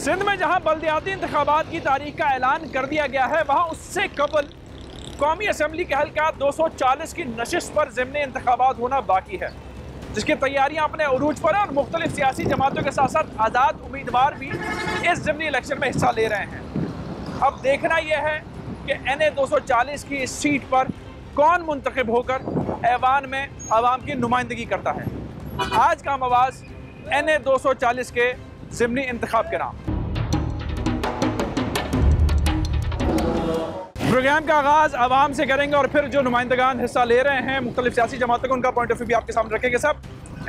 सिंध में जहां बल्दियाती इंतखाबात की तारीख का ऐलान कर दिया गया है, वहां उससे कबल कौमी असम्बली के हल्का 240 की नशिस्त पर ज़िमनी इंतखाबात होना बाकी है, जिसकी तैयारियां अपने उरूज पर है और मुख्तलिफ सियासी जमातों के साथ साथ आज़ाद उम्मीदवार भी इस ज़िमनी इलेक्शन में हिस्सा ले रहे हैं। अब देखना यह है कि NA 240 की इस सीट पर कौन मुंतखब होकर ऐवान में आवाम की नुमाइंदगी करता है। आज का हम आवाज़ NA 240 के ज़िमनी इंतखाब के नाम। प्रोग्राम का आगाज़ आवाम से करेंगे और फिर जो नुमाइंदगान हिस्सा ले रहे हैं मुख्तलिफ सियासी जमातों को, उनका पॉइंट ऑफ व्यू भी आपके सामने रखेंगे। सब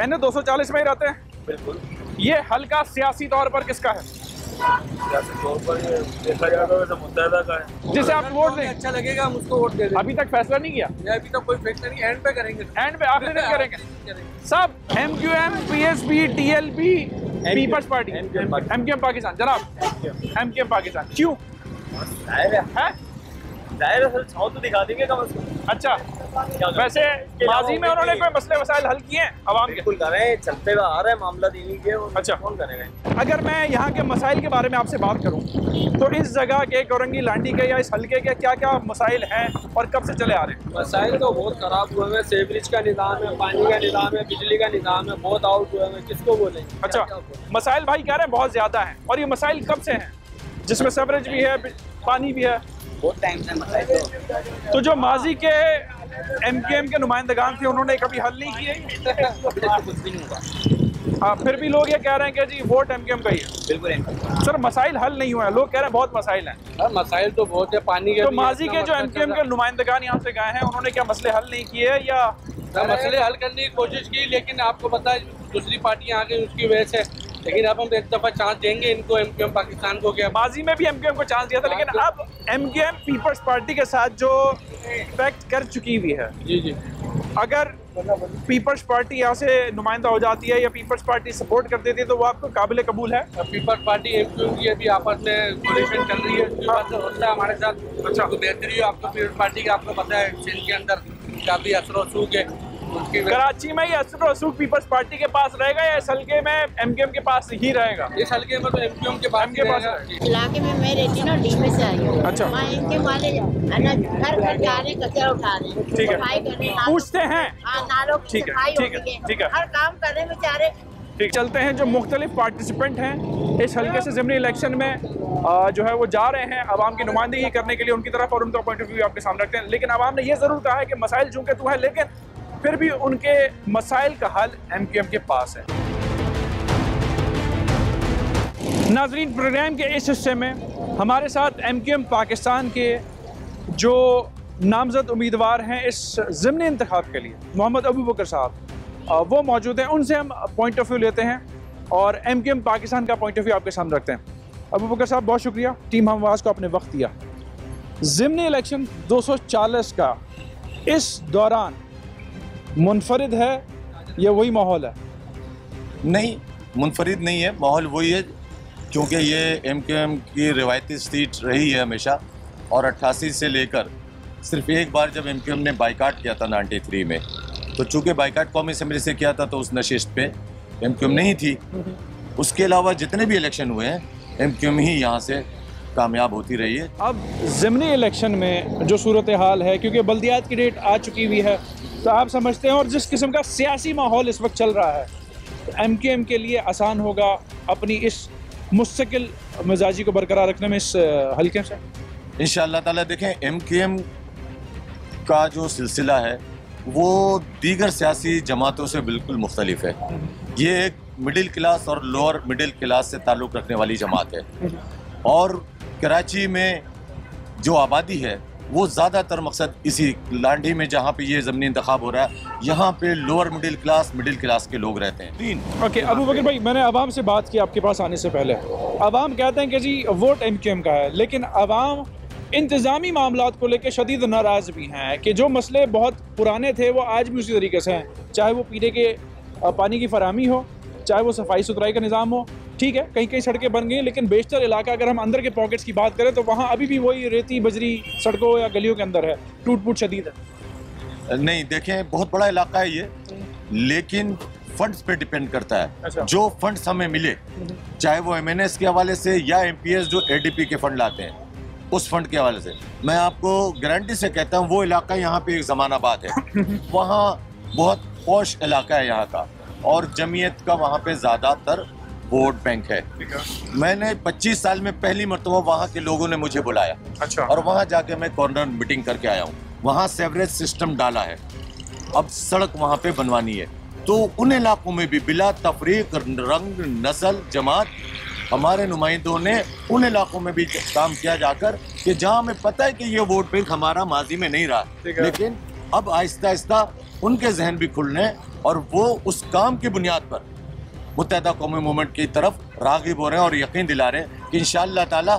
NA 240 में ही रहते हैं। बिल्कुल। ये हल्का सियासी तौर पर किसका है? सियासी तौर पर देखा जाए तो वैसे मुत्तहदा का है, जिसे आप वोट दें। अच्छा लगेगा हम उसको वोट दे दें। अभी तक फैसला नहीं किया? अभी तक कोई फैसला नहीं, एंड पे करेंगे। एंड पे आखिरी दिन करेंगे सब। MQM, PSP, TLP, people's party, MQM Pakistan. जनाब MQM पाकिस्तान क्यों है? छाव तो दिखा देंगे कम से कम। अच्छा, वैसे माजी में उन्होंने कोई मसले वसाइल हल किए हैं आवाम के? बिल्कुल कर रहे हैं, चलते हुए आ रहे हैं मामला दीनी के। अच्छा, कौन करेगा? अगर मैं यहाँ के मसाइल के बारे में आपसे बात करूँ तो इस जगह के औरंगी लांडी के या इस हल्के के क्या क्या मसाइल हैं और कब से चले आ रहे हैं? मसाइल तो बहुत खराब हुए हैं। सेवरेज का निज़ाम है, पानी का निज़ाम है, बिजली का निज़ाम है, बहुत आउट हुए हैं। किसको बोलेंगे? अच्छा, मसाइल भाई कह रहे हैं बहुत ज़्यादा हैं, और ये मसाइल कब से हैं जिसमें सेवरेज भी है, पानी भी है? बहुत टाइम से मसाइल। तो जो माजी के MQM के नुमाइंदगान थे उन्होंने कभी हल नहीं किए? कुछ भी नहीं हुआ। फिर भी लोग ये कह रहे हैं कि जी वोट MQM का ही है। बिल्कुल सर, मसाइल हल नहीं हुआ है, लोग कह रहे हैं बहुत मसाइल हैं। मसाइल तो बहुत है। पानी के तो माजी के जो MQM के नुमाइंदगान यहाँ से गए हैं उन्होंने क्या मसले हल नहीं किए या? मसले हल करने की कोशिश की, लेकिन आपको पता है दूसरी पार्टियां आ गई उसकी वजह से। लेकिन अब हम एक दफ़ा चांस देंगे इनको, MQM पाकिस्तान को। क्या माजी में भी MQM को चांस दिया था, लेकिन अब MQM पीपल्स पार्टी के साथ जो पैक्ट कर चुकी हुई है, जी अगर पीपल्स पार्टी यहाँ से नुमाइंदा हो जाती है या पीपल्स पार्टी सपोर्ट कर देती है तो वो आपको काबिल कबूल है? पीपल्स पार्टी MQM की अभी आपस में कोलिशन चल रही है, होता है हमारे साथ। अच्छा, तो बेहतरी हो आपको पीपल्स पार्टी का। आपको पता है सिंध के अंदर काफ़ी असर वसूख है। कराची में ही असर वसूख पीपल्स पार्टी के पास रहेगा या इस हल्के में MQM के पास ही रहेगा? इस हल्के में तो MQM के पास इलाके में मैं रहती हूँ, डी में से आई हूँ। अच्छा, वहाँ MQM वाले घर घर जा रहे, कचरा उठा रहे, ठीक है, सफाई कर रहे, पूछते हैं। नालों की सफाई हो रही है, हर काम कर रहे बेचारे। ठीक, चलते हैं। जो मुख्तलिफ पार्टिसिपेंट हैं इस हल्के से ज़िमनी इलेक्शन में जो है वो जा रहे हैं आवाम की नुमाइंदगी करने के लिए उनकी तरफ, और उनका पॉइंट ऑफ व्यू आपके सामने रखते हैं। लेकिन आवाम ने ये ज़रूर कहा है कि मसाइल चूँकि तो है, लेकिन फिर भी उनके मसाइल का हल MQM के पास है। नाज़रीन, प्रोग्राम के इस हिस्से में हमारे साथ MQM पाकिस्तान के जो नामजद उम्मीदवार हैं इस ज़िमनी इंतखाब के लिए, मोहम्मद अबू बकर साहब, वो मौजूद हैं। उनसे हम पॉइंट ऑफ व्यू लेते हैं और MQM पाकिस्तान का पॉइंट ऑफ व्यू आपके सामने रखते हैं। अबू बकर साहब, बहुत शुक्रिया टीम हम आवाज़ को आपने वक्त दिया। ज़िमनी इलेक्शन 240 का इस दौरान मुनफरिद है या वही माहौल है? नहीं, मुनफरिद नहीं है, माहौल वही है, क्योंकि ये MQM की रिवायती सीट रही है हमेशा। और 88 से लेकर सिर्फ एक बार जब MQM ने बाइकाट किया था 93 में, तो चूँकि बाइकाट कौमी असम्बली से किया था तो उस नशिस्त पे MQM नहीं थी। उसके अलावा जितने भी इलेक्शन हुए हैं MQM ही यहाँ से कामयाब होती रही है। अब ज़िमनी इलेक्शन में जो सूरत हाल है, क्योंकि बल्दियात की डेट आ चुकी हुई है, तो आप समझते हैं, और जिस किस्म का सियासी माहौल इस वक्त चल रहा है, तो MQM के लिए आसान होगा अपनी इस मुस्तकिल मिजाजी को बरकरार रखने में इस हल्के से? इंशाअल्लाह ताला। देखें, MQM का जो सिलसिला है वो दीगर सियासी जमातों से बिल्कुल मुख्तलिफ है। ये एक मिडिल क्लास और लोअर मिडिल क्लास से ताल्लुक़ रखने वाली जमात है, और कराची में जो आबादी है वो ज़्यादातर मकसद इसी लांडी में जहाँ पे ये ज़मीनी इंतखाब हो रहा है, यहाँ पे लोअर मिडिल क्लास के लोग रहते हैं। ओके, अबू बकर भाई, मैंने आवाम से बात की आपके पास आने से पहले। आवाम कहते हैं कि जी वोट MQM का है, लेकिन आवाम इंतज़ामी मामलात को लेकर शदीद नाराज़ भी हैं कि जो मसले बहुत पुराने थे वो आज भी उसी तरीके से हैं, चाहे वो पीने के पानी की फराहमी हो, चाहे वो सफाई सुथराई का निज़ाम हो। ठीक है, कहीं कहीं सड़कें बन गई, लेकिन बेशतर इलाका अगर हम अंदर के पॉकेट्स की बात करें तो वहाँ अभी भी वही रेती बजरी सड़कों या गलियों के अंदर है, टूट फूट शदीद है। नहीं, देखें, बहुत बड़ा इलाका है ये, लेकिन फंड्स पे डिपेंड करता है। अच्छा। जो फंड्स हमें मिले, चाहे वो MNS के हवाले से या MPS जो ADP के फंड लाते हैं, उस फंड के हवाले से, मैं आपको गारंटी से कहता हूँ वो इलाका यहाँ पे एक जमानाबाद है, वहाँ बहुत पॉश इलाका है यहाँ का, और जमीयत का वहाँ पे ज़्यादातर वोट बैंक है। मैंने 25 साल में पहली मरतबा वहाँ के लोगों ने मुझे बुलाया। अच्छा। और वहाँ जाके मैं कॉर्नर मीटिंग करके आया हूँ। वहाँ सेवरेज सिस्टम डाला है, अब सड़क वहाँ पे बनवानी है। तो उन इलाकों में भी बिला तफरीक रंग नस्ल जमात हमारे नुमाइंदों ने उन इलाकों में भी काम किया जाकर कि जहाँ हमें पता है कि ये वोट बैंक हमारा माजी में नहीं रहा, लेकिन अब आहिस्ता आहिस्ता उनके जहन भी खुलने और वो उस काम की बुनियाद पर मुत्तहिदा कौमी मूवमेंट की तरफ राग़िब हो रहे हैं और यकीन दिला रहे हैं कि इंशाअल्लाह ताला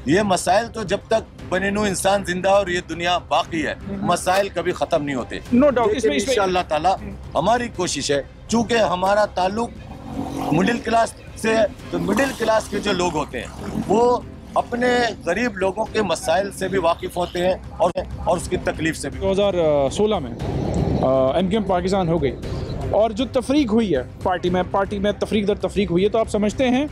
ये मसाइल तो जब तक बनेनू इंसान जिंदा और ये दुनिया बाकी है, मसाइल कभी ख़त्म नहीं होते। नो डाउट, इसमें इंशाअल्लाह ताला हमारी कोशिश है, चूँकि हमारा ताल्लुक मिडिल क्लास से है, तो मिडिल क्लास के जो लोग होते हैं वो अपने गरीब लोगों के मसाइल से भी वाकिफ़ होते हैं और उसकी तकलीफ से भी। 2016 में MKM पाकिस्तान हो गई और जो तफरीक हुई है पार्टी में तफरीक दर तफरीक हुई है, तो आप समझते हैं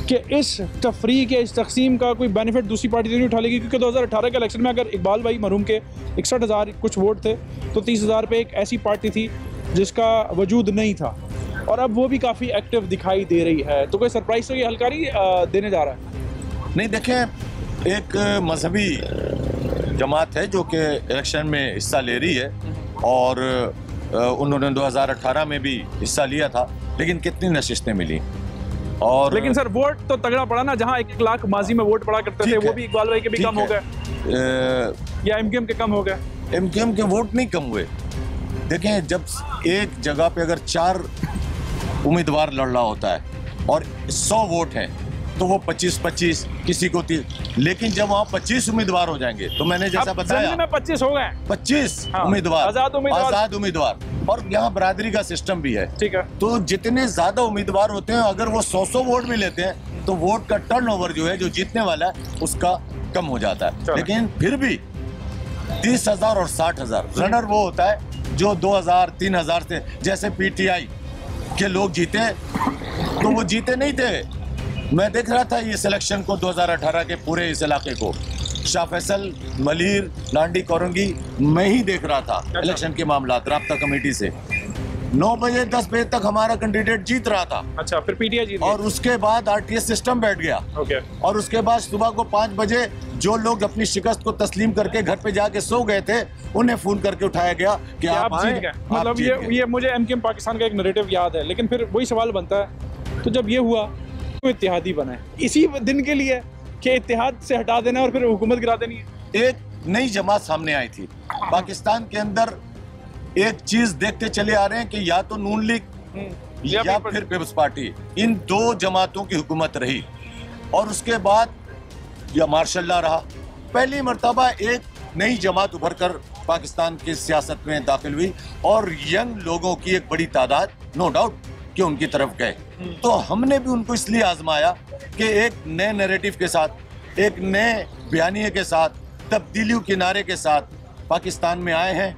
कि इस तफरीक या इस तकसीम का कोई बेनिफिट दूसरी पार्टी तो नहीं उठा लेगी? क्योंकि 2018 के इलेक्शन में अगर इकबाल भाई मरहूम के 61,000 कुछ वोट थे, तो 30,000 पे एक ऐसी पार्टी थी जिसका वजूद नहीं था, और अब वो भी काफ़ी एक्टिव दिखाई दे रही है। तो कोई सरप्राइज तो ये हलकारी देने जा रहा है? नहीं, देखें, एक मजहबी जमात है जो कि इलेक्शन में हिस्सा ले रही है, और उन्होंने 2018 में भी हिस्सा लिया था, लेकिन कितनी नशिस्तें मिली। और लेकिन सर वोट तो तगड़ा पड़ा ना, जहां 1 लाख माजी में वोट पड़ा करते थे, वो भी इकबाल भाई के भी कम हो गए या MKM के कम हो गए? MKM के वोट नहीं कम हुए। देखें, जब एक जगह पे अगर 4 उम्मीदवार लड़ रहा होता है और 100 वोट हैं, तो वो 25-25 किसी को 30, लेकिन जब वहाँ 25 उम्मीदवार हो जाएंगे, तो मैंने जैसा बताया में 25 हो गए, 25 उम्मीदवार, आजाद उम्मीदवार, और यहाँ बरादरी का सिस्टम भी है। ठीक है। तो जितने ज्यादा उम्मीदवार होते हैं, अगर वो 100 वोट भी लेते हैं, तो वोट का टर्नओवर जो है, जो जीतने वाला है, उसका कम हो जाता है। लेकिन फिर भी 30,000 और 60,000 रनर वो होता है जो 2,000-3,000 से, जैसे PTI के लोग जीते, तो वो जीते नहीं थे। मैं देख रहा था ये सिलेक्शन को 2018 के पूरे इस इलाके को, शाह फैसल, मलीर, लांडी, कोरंगी, मैं ही देख रहा था इलेक्शन के मामलात राब्ता कमेटी से। 9 बजे 10 बजे तक हमारा कैंडिडेट जीत रहा था। अच्छा, फिर PTI जीत, और उसके बाद RTS सिस्टम बैठ गया। ओके। और उसके बाद सुबह को 5 बजे जो लोग अपनी शिकस्त को तस्लीम करके घर पे जाके सो गए थे, उन्हें फोन करके उठाया गया कि आप जीत गए। मतलब ये मुझे MKM पाकिस्तान का एक नैरेटिव याद है, लेकिन फिर वही सवाल बनता है, तो जब ये हुआ तो इत्तेहादी बना है इसी दिन के लिए कि इत्तेहाद से हटा देना और फिर हुकूमत गिरा देनी है? एक नई जमात सामने आई थी पाकिस्तान के अंदर। एक चीज देखते चले आ रहे हैं कि या तो नून लीग या फिर पीपल्स पार्टी, इन 2 जमातों की हुकूमत रही, और उसके बाद या मार्शल लॉ रहा। पहली मर्तबा एक नई जमात उभर कर पाकिस्तान की सियासत में दाखिल हुई, और यंग लोगों की एक बड़ी तादाद नो डाउट कि उनकी तरफ गए। तो हमने भी उनको इसलिए आजमाया कि एक नए नैरेटिव के साथ, एक नए बयानिए के साथ, तब्दीलियों के नारे के साथ पाकिस्तान में आए हैं।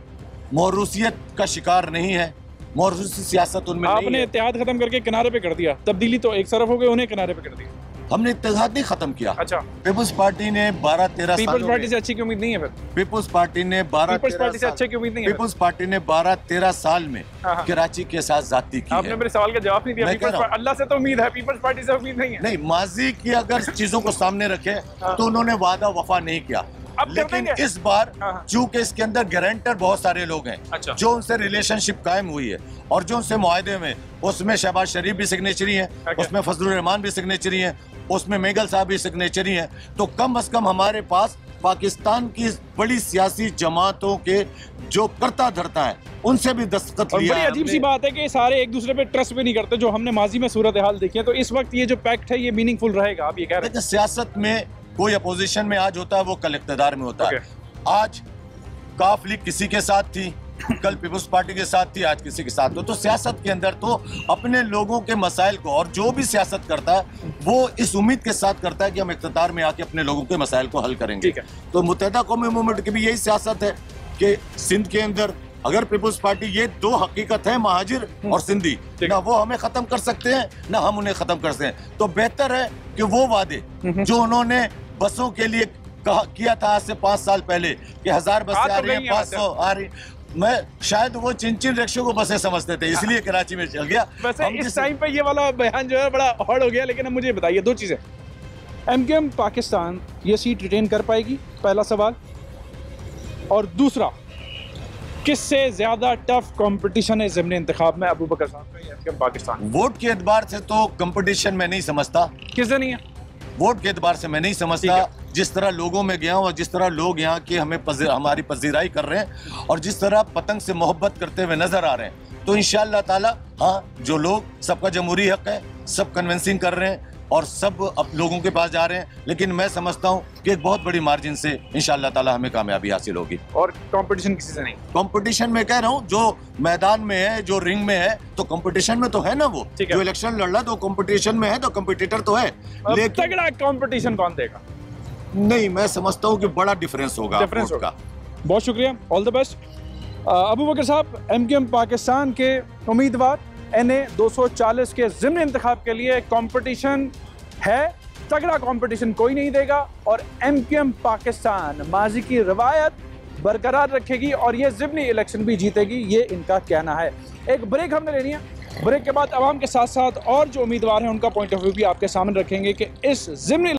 मौरूसियत का शिकार नहीं है, मौरूसी सियासत उनमें नहीं है। आपने इत्तेहाद खत्म करके किनारे पे कर दिया, तब्दीली तो एक तरफ हो गई, उन्हें किनारे पे कर दिया। हमने इत्तेहाद नहीं खत्म किया। अच्छा। पीपल्स पार्टी ने 12-13 पीपल्स पार्टी से अच्छी की उम्मीद नहीं है फिर? पीपल्स पार्टी ने 12-13 साल में कराची के साथ जाती की। आपने मेरे सवाल का जवाब नहीं दिया। अल्लाह से तो उम्मीद है, पीपल्स पार्टी से उम्मीद नहीं है। नहीं, माजी की अगर चीजों को सामने रखे तो उन्होंने वादा वफा नहीं किया, लेकिन इस बार चूंकि इसके अंदर गारंटर बहुत सारे लोग हैं। अच्छा। जो उनसे रिलेशनशिप कायम हुई है और जो उनसे मुआहदे में, उसमें शहबाज शरीफ भी सिग्नेचरी है, उसमें फजलुर रहमान भी सिग्नेचरी है, उसमें मेगल साहब भी सिग्नेचरी हैं। तो कम से कम हमारे पास पाकिस्तान की बड़ी सियासी जमातों के जो करता धरता है, उनसे भी दस्तखत लिया। बड़ी अजीब सी बात है कि सारे एक दूसरे पे ट्रस्ट भी नहीं करते, जो हमने माजी में सूरत हाल देखी है। तो इस वक्त ये जो पैक्ट है ये मीनिंगफुल रहेगा, आप ये कह रहे हैं? सियासत में कोई अपोजिशन में आज होता है, वो कल इक़्तिदार में होता है। आज काफ लीग किसी के साथ थी, कल पीपल्स पार्टी के साथ थी, आज किसी के साथ हो। तो सियासत के अंदर तो अपने लोगों के मसाइल को, और जो भी सियासत करता है वो इस उम्मीद के साथ करता है कि हम इक़्तिदार में आके अपने लोगों के मसाइल को हल करेंगे। तो मुत्तहिदा कौमी मूवमेंट की भी यही सियासत है कि सिंध के अंदर अगर पीपुल्स पार्टी, ये दो हकीकत है, महाजिर और सिंधी, ना वो हमें खत्म कर सकते हैं ना हम उन्हें खत्म कर सकते हैं। तो बेहतर है कि वो वादे जो उन्होंने बसों के लिए किया था आज से 5 साल पहले कि 1000 बसें आ रही हैं, 500 आ रही, मैं शायद वो चिन रिक्शों को बसें समझते थे, इसलिए कराची में चल गया। वैसे इस टाइम पे ये वाला बयान जो है बड़ा हॉट हो गया। लेकिन अब मुझे बताइए 2 चीजें, MKM पाकिस्तान ये सीट रिटेन कर पाएगी, पहला सवाल, और दूसरा किससे ज्यादा टफ कंपटीशन है ज़िमनी इंतखाब में अबू बकर साहब का MKM पाकिस्तान? वोट के एतबार से तो कंपटीशन में नहीं समझता। किससे नहीं है? वोट के एतबार से मैं नहीं समझता। जिस तरह लोगों में गया हूँ और जिस तरह लोग यहाँ की हमारी पजीराई कर रहे हैं और जिस तरह पतंग से मोहब्बत करते हुए नजर आ रहे हैं, तो इंशाअल्लाह ताला, हाँ, जो लोग, सबका जमहूरी हक है, सब कन्विंसिंग कर रहे हैं और सब अब लोगों के पास जा रहे हैं। लेकिन मैं समझता हूँ कि एक बहुत बड़ी मार्जिन से इंशाअल्लाह ताला हमें कामयाबी हासिल होगी। और कंपटीशन किसी से नहीं? कंपटीशन में कह रहा हूँ, जो मैदान में है, जो रिंग में है, तो कंपटीशन में तो है ना वो, जो इलेक्शन लड़ रहा तो कंपटीशन में है, तो कंपटीटर तो है। लेकिन तगड़ा कंपटीशन कौन देगा? नहीं, मैं समझता हूँ कि बड़ा डिफरेंस होगा। बहुत शुक्रिया, ऑल द बेस्ट। अबू बकर साहब, MKM पाकिस्तान के उम्मीदवार, NA 240 के ज़िमनी इंतखाब के लिए कंपटीशन है, तगड़ा कंपटीशन कोई नहीं देगा और MKM पाकिस्तान माजी की रवायत बरकरार रखेगी और ये ज़िमनी इलेक्शन भी जीतेगी, ये इनका कहना है। एक ब्रेक हमने लेनी है, ब्रेक के बाद आवाम के साथ साथ और जो उम्मीदवार हैं उनका पॉइंट ऑफ व्यू भी आपके सामने रखेंगे कि इस ज़िमनी